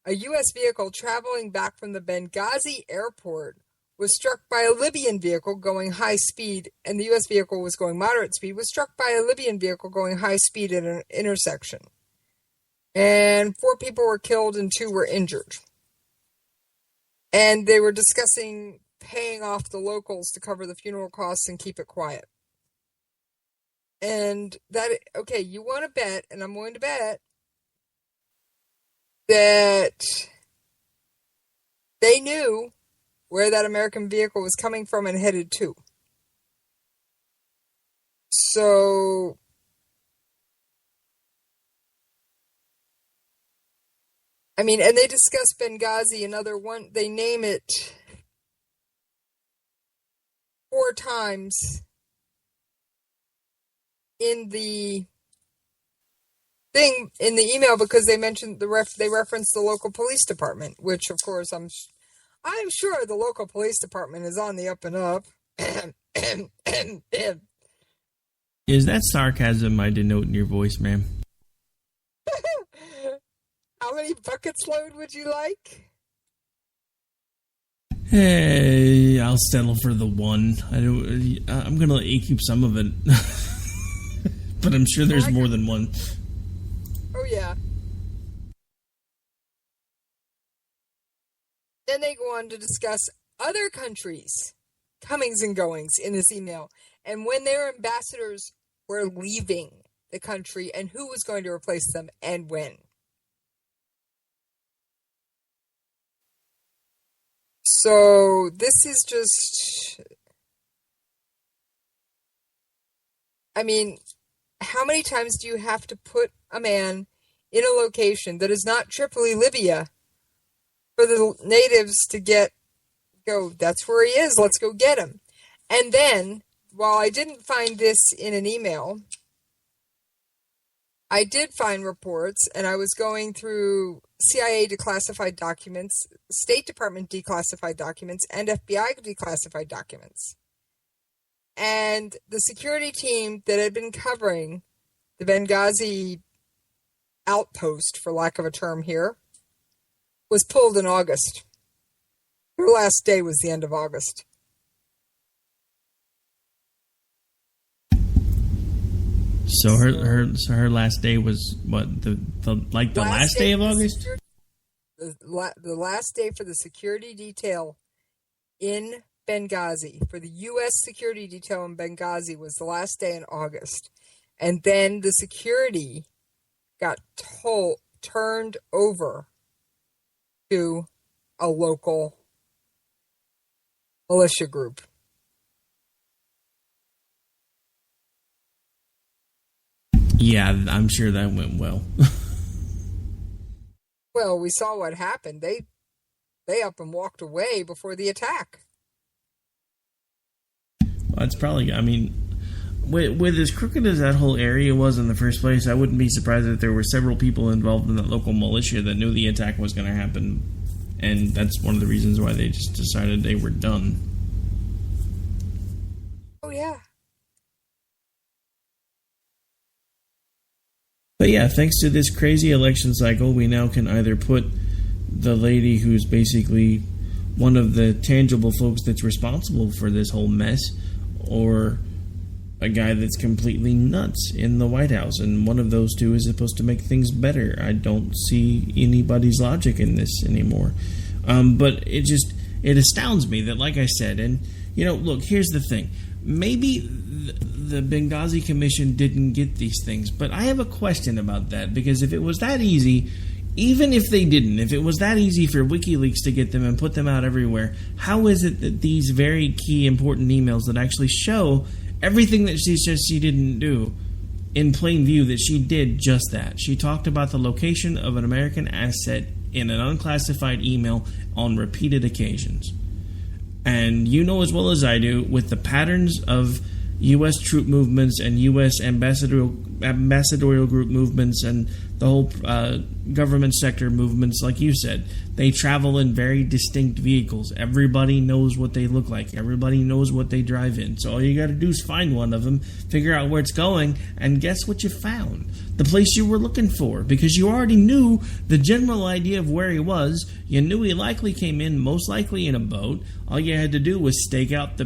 a U.S. vehicle traveling back from the Benghazi airport was struck by a Libyan vehicle going high speed, and the U.S. vehicle was going moderate speed, was struck by a Libyan vehicle going high speed at an intersection. And 4 people were killed and 2 were injured. And they were discussing paying off the locals to cover the funeral costs and keep it quiet. And that, okay, you want to bet, and I'm willing to bet, that they knew where that American vehicle was coming from and headed to. So, I mean, and they discuss Benghazi, another one, they name it 4 times in the thing, in the email, because they mentioned they referenced the local police department, which of course I'm sure the local police department is on the up and up. Is that sarcasm I denote in your voice, ma'am? How many buckets load would you like? Hey, I'll settle for the 1. I'm gonna let you keep some of it, but I'm sure there's more than 1. Oh yeah. Then they go on to discuss other countries' comings and goings in this email, and when their ambassadors were leaving the country, and who was going to replace them, and when. So this is just, I mean, how many times do you have to put a man in a location that is not Tripoli, Libya, for the natives to go, that's where he is, let's go get him. And then, while I didn't find this in an email, I did find reports, and I was going through CIA declassified documents, State Department declassified documents, and FBI declassified documents. And the security team that had been covering the Benghazi outpost, for lack of a term here, was pulled in August. Her last day was the end of August. So her last day was what, the last day of August? The last day for the security detail in Benghazi, for the U.S. security detail in Benghazi, was the last day in August. And then the security got turned over to a local militia group. Yeah, I'm sure that went well. Well, we saw what happened. They up and walked away before the attack. Well, it's probably, I mean, with as crooked as that whole area was in the first place, I wouldn't be surprised if there were several people involved in that local militia that knew the attack was going to happen. And that's one of the reasons why they just decided they were done. Oh, yeah. But yeah, thanks to this crazy election cycle, we now can either put the lady who's basically one of the tangible folks that's responsible for this whole mess, or a guy that's completely nuts in the White House, and one of those two is supposed to make things better. I don't see anybody's logic in this anymore. But it astounds me that, like I said, and, you know, look, here's the thing. Maybe the Benghazi Commission didn't get these things, but I have a question about that, because if it was that easy, even if they didn't, if it was that easy for WikiLeaks to get them and put them out everywhere, how is it that these very key important emails that actually show everything that she says she didn't do in plain view, that she did just that? She talked about the location of an American asset in an unclassified email on repeated occasions. And you know as well as I do, with the patterns of U.S. troop movements and U.S. ambassadorial group movements and the whole government sector movements, like you said. They travel in very distinct vehicles. Everybody knows what they look like. Everybody knows what they drive in. So all you got to do is find one of them, figure out where it's going, and guess what you found? The place you were looking for, because you already knew the general idea of where he was. You knew he likely came in, most likely in a boat. All you had to do was stake out the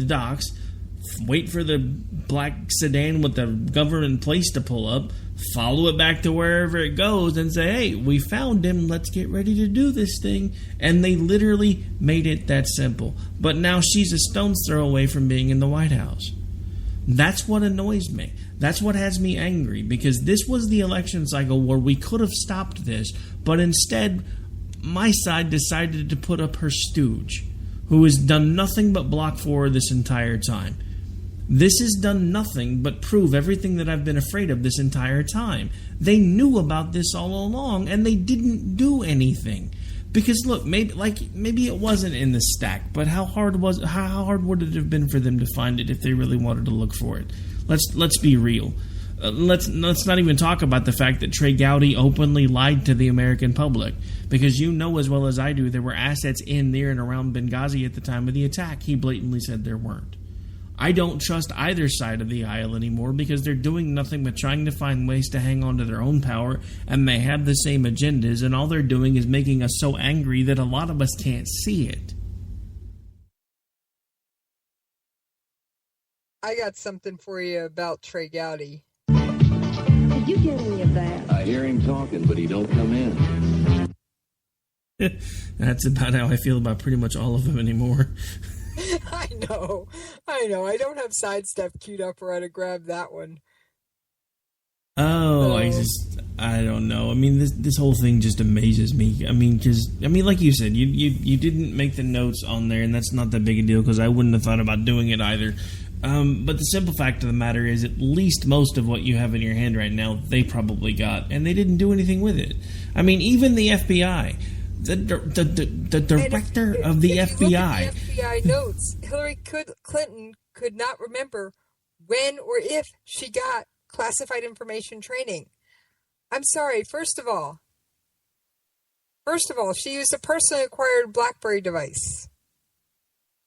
docks, wait for the black sedan with the government place to pull up, follow it back to wherever it goes, and say, hey, we found him, let's get ready to do this thing. And they literally made it that simple. But now she's a stone's throw away from being in the White House. That's what annoys me. That's what has me angry, because this was the election cycle where we could have stopped this, but instead, my side decided to put up her stooge, who has done nothing but block for her this entire time. This has done nothing but prove everything that I've been afraid of this entire time. They knew about this all along, and they didn't do anything. Because look, maybe it wasn't in the stack, but how hard would it have been for them to find it if they really wanted to look for it? Let's be real. Let's not even talk about the fact that Trey Gowdy openly lied to the American public, because you know as well as I do there were assets in, near, and around Benghazi at the time of the attack. He blatantly said there weren't. I don't trust either side of the aisle anymore, because they're doing nothing but trying to find ways to hang on to their own power, and they have the same agendas, and all they're doing is making us so angry that a lot of us can't see it. I got something for you about Trey Gowdy. Did you get any of that? I hear him talking, but he don't come in. That's about how I feel about pretty much all of them anymore. I know. I don't have sidestep queued up or how to grab that one. Oh, I don't know. I mean, this whole thing just amazes me. I mean, like you said, you didn't make the notes on there, and that's not that big a deal, because I wouldn't have thought about doing it either. But the simple fact of the matter is, at least most of what you have in your hand right now, they probably got, and they didn't do anything with it. I mean, even the FBI. The director of the FBI. Look at the FBI notes. Hillary Clinton could not remember when or if she got classified information training. I'm sorry. First of all, she used a personally acquired BlackBerry device.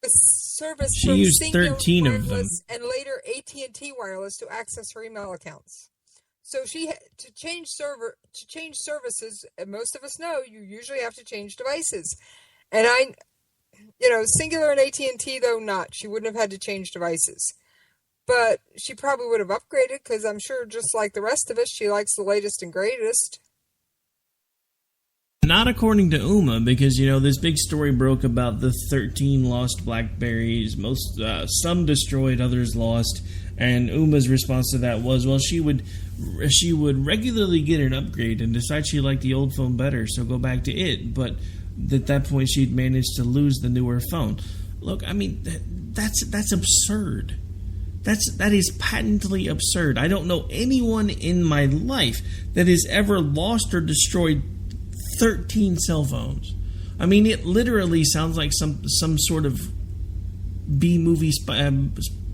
The service she from used Singular 13 of them, Wireless and later AT&T Wireless to access her email accounts. So she had to change services, and most of us know you usually have to change devices. And Singular and AT&T, though not. She wouldn't have had to change devices. But she probably would have upgraded, because I'm sure just like the rest of us, she likes the latest and greatest. Not according to Uma, because, this big story broke about the 13 lost BlackBerries. Some destroyed, others lost. And Uma's response to that was, well, she would regularly get an upgrade and decide she liked the old phone better, so go back to it. But at that point, she'd managed to lose the newer phone. Look, I mean, that's absurd. That is patently absurd. I don't know anyone in my life that has ever lost or destroyed 13 cell phones. I mean, it literally sounds like some sort of B-movie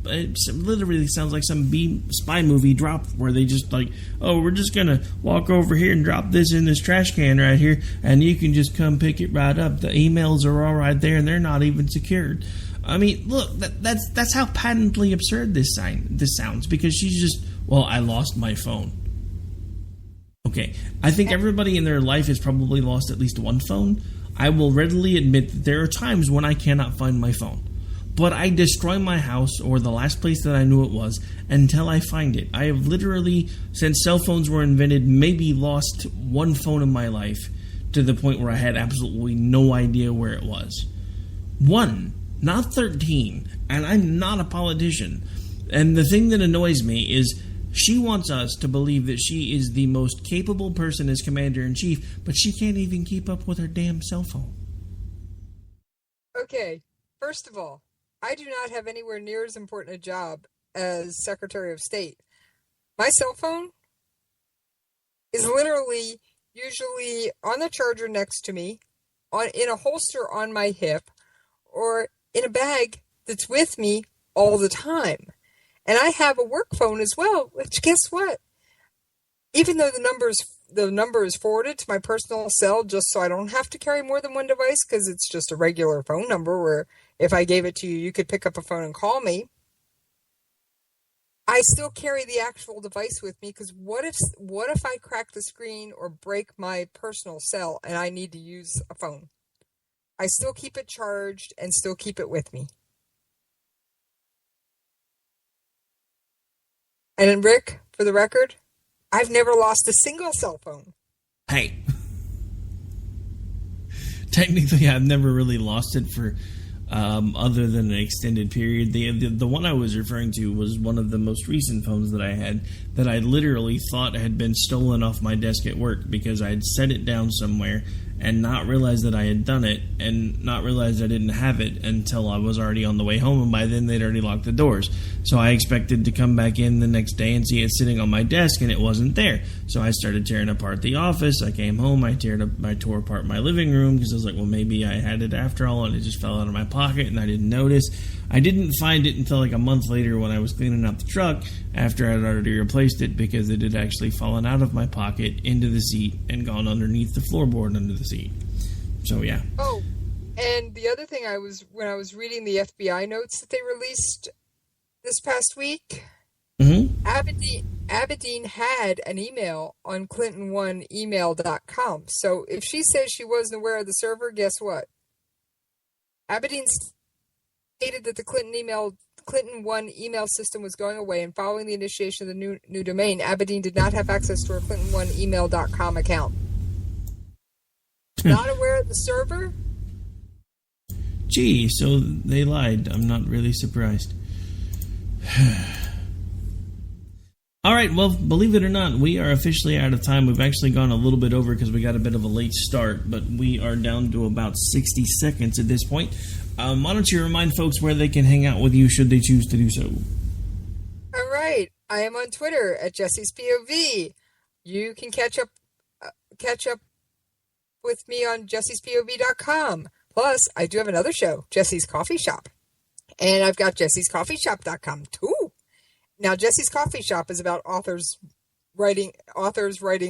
it literally sounds like some spy movie drop where they just we're just going to walk over here and drop this in this trash can right here, and you can just come pick it right up. The emails are all right there, and they're not even secured. I mean, look, that's how patently absurd this sounds, because she's just, well, I lost my phone. Okay, I think everybody in their life has probably lost at least one phone. I will readily admit that there are times when I cannot find my phone. But I destroy my house, or the last place that I knew it was, until I find it. I have literally, since cell phones were invented, maybe lost one phone in my life to the point where I had absolutely no idea where it was. One, not 13, and I'm not a politician. And the thing that annoys me is she wants us to believe that she is the most capable person as commander-in-chief, but she can't even keep up with her damn cell phone. Okay, first of all, I do not have anywhere near as important a job as Secretary of State. My cell phone is literally usually on the charger next to me, in a holster on my hip, or in a bag that's with me all the time. And I have a work phone as well, which guess what? Even though the number is forwarded to my personal cell just so I don't have to carry more than one device because it's just a regular phone number where if I gave it to you, you could pick up a phone and call me. I still carry the actual device with me because what if I crack the screen or break my personal cell and I need to use a phone? I still keep it charged and still keep it with me. And Rick, for the record, I've never lost a single cell phone. Hey. Technically, I've never really lost it for other than an extended period. The one I was referring to was one of the most recent phones that I had that I literally thought had been stolen off my desk at work because I had set it down somewhere and not realized that I had done it and not realized I didn't have it until I was already on the way home, and by then they'd already locked the doors. So I expected to come back in the next day and see it sitting on my desk, and it wasn't there. So I started tearing apart the office. I came home, I tore apart my living room because I was like, well, maybe I had it after all, and it just fell out of my pocket, and I didn't notice. I didn't find it until like a month later when I was cleaning out the truck after I'd already replaced it because it had actually fallen out of my pocket into the seat and gone underneath the floorboard under the seat. So, yeah. Oh, and the other thing when I was reading the FBI notes that they released this past week, Aberdeen had an email on Clinton1email.com. So if she says she wasn't aware of the server, guess what? Aberdeen stated that the Clinton 1 email system was going away, and following the initiation of the new domain, Aberdeen did not have access to her Clinton1email.com account. Not aware of the server? Gee, so they lied. I'm not really surprised. All right, well, believe it or not, we are officially out of time. We've actually gone a little bit over because we got a bit of a late start, but we are down to about 60 seconds at this point. Why don't you remind folks where they can hang out with you should they choose to do so? All right. I am on Twitter at Jesse's POV. You can catch up with me on jessespov.com. Plus, I do have another show, Jesse's Coffee Shop. And I've got jessescoffeeshop.com too. Now, Jesse's Coffee Shop is about authors writing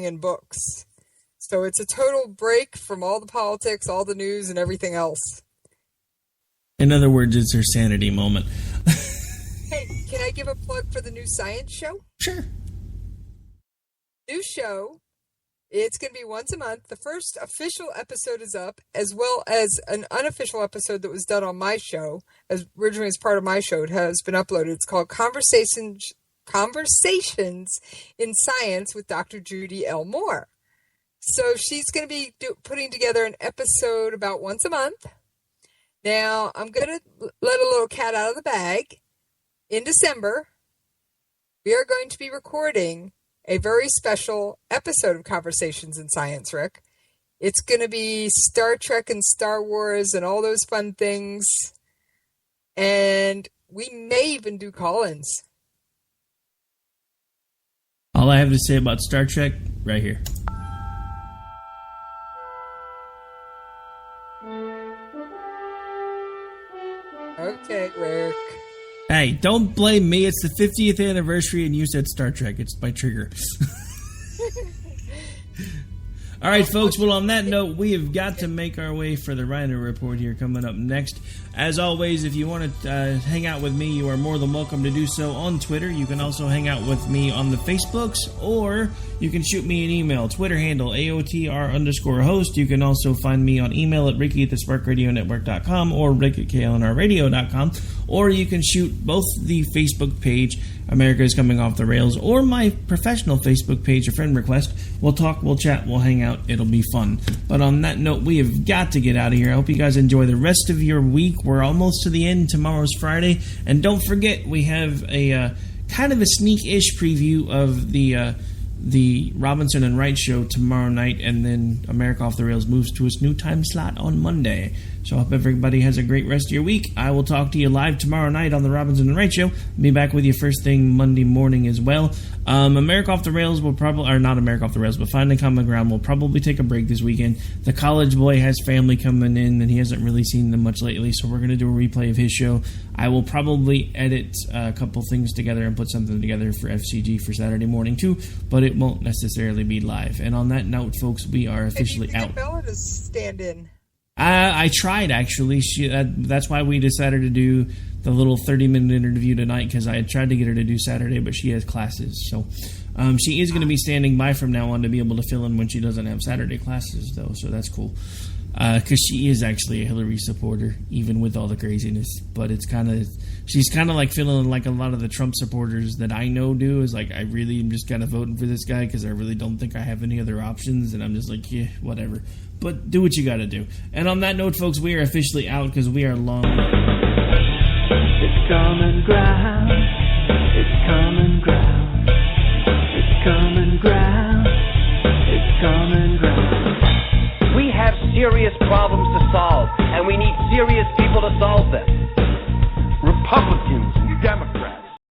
in books. So it's a total break from all the politics, all the news, and everything else. In other words, it's her sanity moment. Hey, can I give a plug for the new science show? Sure. New show. It's going to be once a month. The first official episode is up, as well as an unofficial episode that was done on my show, as originally as part of my show. It has been uploaded. It's called Conversations in Science with Dr. Judy L. Moore. So she's going to be putting together an episode about once a month. Now, I'm going to let a little cat out of the bag. In December, we are going to be recording a very special episode of Conversations in Science, Rick. It's going to be Star Trek and Star Wars and all those fun things. And we may even do call-ins. All I have to say about Star Trek, right here. Okay, Rick. Hey, don't blame me. It's the 50th anniversary and you said Star Trek. It's by trigger. All right, folks. Well, on that note, we have got to make our way for the Rhino Report here coming up next. As always, if you want to hang out with me, you are more than welcome to do so on Twitter. You can also hang out with me on the Facebooks, or you can shoot me an email. Twitter handle, AOTR_host. You can also find me on email at Ricky@thesparkradionetwork.com or Rick at KLNRradio.com. Or you can shoot both the Facebook page, America is Coming Off the Rails, or my professional Facebook page, a friend request. We'll talk, we'll chat, we'll hang out. It'll be fun. But on that note, we have got to get out of here. I hope you guys enjoy the rest of your week. We're almost to the end. Tomorrow's Friday. And don't forget, we have a kind of a sneak-ish preview of the Robinson and Wright show tomorrow night, and then America Off the Rails moves to its new time slot on Monday. So I hope everybody has a great rest of your week. I will talk to you live tomorrow night on the Robinson and Wright Show. Be back with you first thing Monday morning as well. America Off the Rails will probably, or not America Off the Rails, but Finding Common Ground will probably take a break this weekend. The college boy has family coming in, and he hasn't really seen them much lately, so we're going to do a replay of his show. I will probably edit a couple things together and put something together for FCG for Saturday morning too, but it won't necessarily be live. And on that note, folks, we are officially out. Bella to stand in. I tried, actually. That's why we decided to do the little 30-minute interview tonight, because I had tried to get her to do Saturday, but she has classes. So she is going to be standing by from now on to be able to fill in when she doesn't have Saturday classes, though, so that's cool. Because she is actually a Hillary supporter, even with all the craziness. But it's she's kind of like feeling like a lot of the Trump supporters that I know do, is like, I really am just kind of voting for this guy because I really don't think I have any other options, and I'm just like, yeah, whatever. But do what you got to do. And on that note, folks, we are officially out because we are long. It's common ground. It's common ground. It's common ground. It's common ground. We have serious problems to solve, and we need serious people to solve them. Republicans and Democrats.